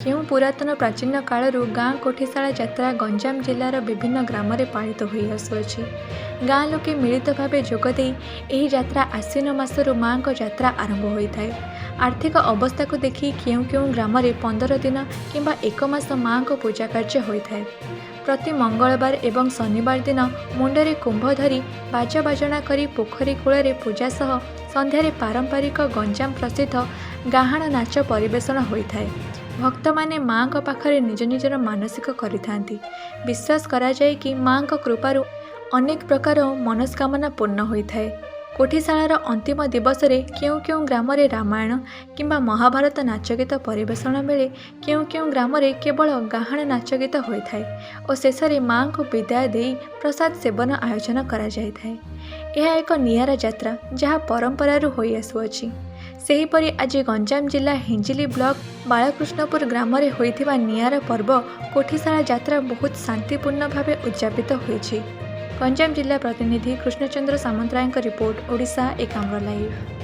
କେଉଁ ପୁରାତନ ପ୍ରାଚୀନ କାଳରୁ ଗାଁ କୋଠିଶାଳା ଯାତ୍ରା ଗଞ୍ଜାମ ଜିଲ୍ଲାର ବିଭିନ୍ନ ଗ୍ରାମରେ ପାଳିତ ହୋଇ ଆସୁଅଛି। ଗାଁ ଲୋକେ ମିଳିତ ଭାବେ ଯୋଗଦେଇ ଏହି ଯାତ୍ରା ଆଶ୍ୱିନ ମାସରୁ ମା'ଙ୍କ ଯାତ୍ରା ଆରମ୍ଭ ହୋଇଥାଏ। ଆର୍ଥିକ ଅବସ୍ଥାକୁ ଦେଖି କେଉଁ କେଉଁ ଗ୍ରାମରେ 15 ଦିନ କିମ୍ବା 1 ମାସ ମା'ଙ୍କ ପୂଜା କାର୍ଯ୍ୟ ହୋଇଥାଏ। ପ୍ରତି ମଙ୍ଗଳବାର ଏବଂ ଶନିବାର ଦିନ ମୁଣ୍ଡରେ କୁମ୍ଭ ଧରି ବାଜା ବାଜଣା କରି ପୋଖରୀ କୂଳରେ ପୂଜା ସହ ସନ୍ଧ୍ୟାରେ ପାରମ୍ପରିକ ଗଞ୍ଜାମ ପ୍ରସିଦ୍ଧ ଗାହାଣ ନାଚ ପରିବେଷଣ ହୋଇଥାଏ। ଭକ୍ତମାନେ ମା'ଙ୍କ ପାଖରେ ନିଜ ନିଜର ମାନସିକ କରିଥାନ୍ତି। ବିଶ୍ୱାସ କରାଯାଏ କି ମା'ଙ୍କ କୃପାରୁ ଅନେକ ପ୍ରକାର ମନସ୍କାମନା ପୂର୍ଣ୍ଣ ହୋଇଥାଏ। କୋଠିଶାଳାର ଅନ୍ତିମ ଦିବସରେ କେଉଁ କେଉଁ ଗ୍ରାମରେ ରାମାୟଣ କିମ୍ବା ମହାଭାରତ ନାଚଗୀତ ପରିବେଷଣ ବେଳେ କେଉଁ କେଉଁ ଗ୍ରାମରେ କେବଳ ଗାହାଣ ନାଚଗୀତ ହୋଇଥାଏ ଓ ଶେଷରେ ମା'ଙ୍କୁ ବିଦାୟ ଦେଇ ପ୍ରସାଦ ସେବନ ଆୟୋଜନ କରାଯାଇଥାଏ। ଏହା ଏକ ନିଆରା ଯାତ୍ରା ଯାହା ପରମ୍ପରାରୁ ହୋଇ ଆସୁଅଛି। ସେହିପରି ଆଜି ଗଞ୍ଜାମ ଜିଲ୍ଲା ହିଞ୍ଜିଲି ବ୍ଲକ ବାଳକୃଷ୍ଣପୁର ଗ୍ରାମରେ ହୋଇଥିବା ନିଆରା ପର୍ବ କୋଠିଶାଳା ଯାତ୍ରା ବହୁତ ଶାନ୍ତିପୂର୍ଣ୍ଣ ଭାବେ ଉଦ୍ଯାପିତ ହୋଇଛି। ଗଞ୍ଜାମ ଜିଲ୍ଲା ପ୍ରତିନିଧି କୃଷ୍ଣଚନ୍ଦ୍ର ସାମନ୍ତରାୟଙ୍କ ରିପୋର୍ଟ, ଓଡ଼ିଶା ଏକାମ୍ର ଲାଇଭ୍।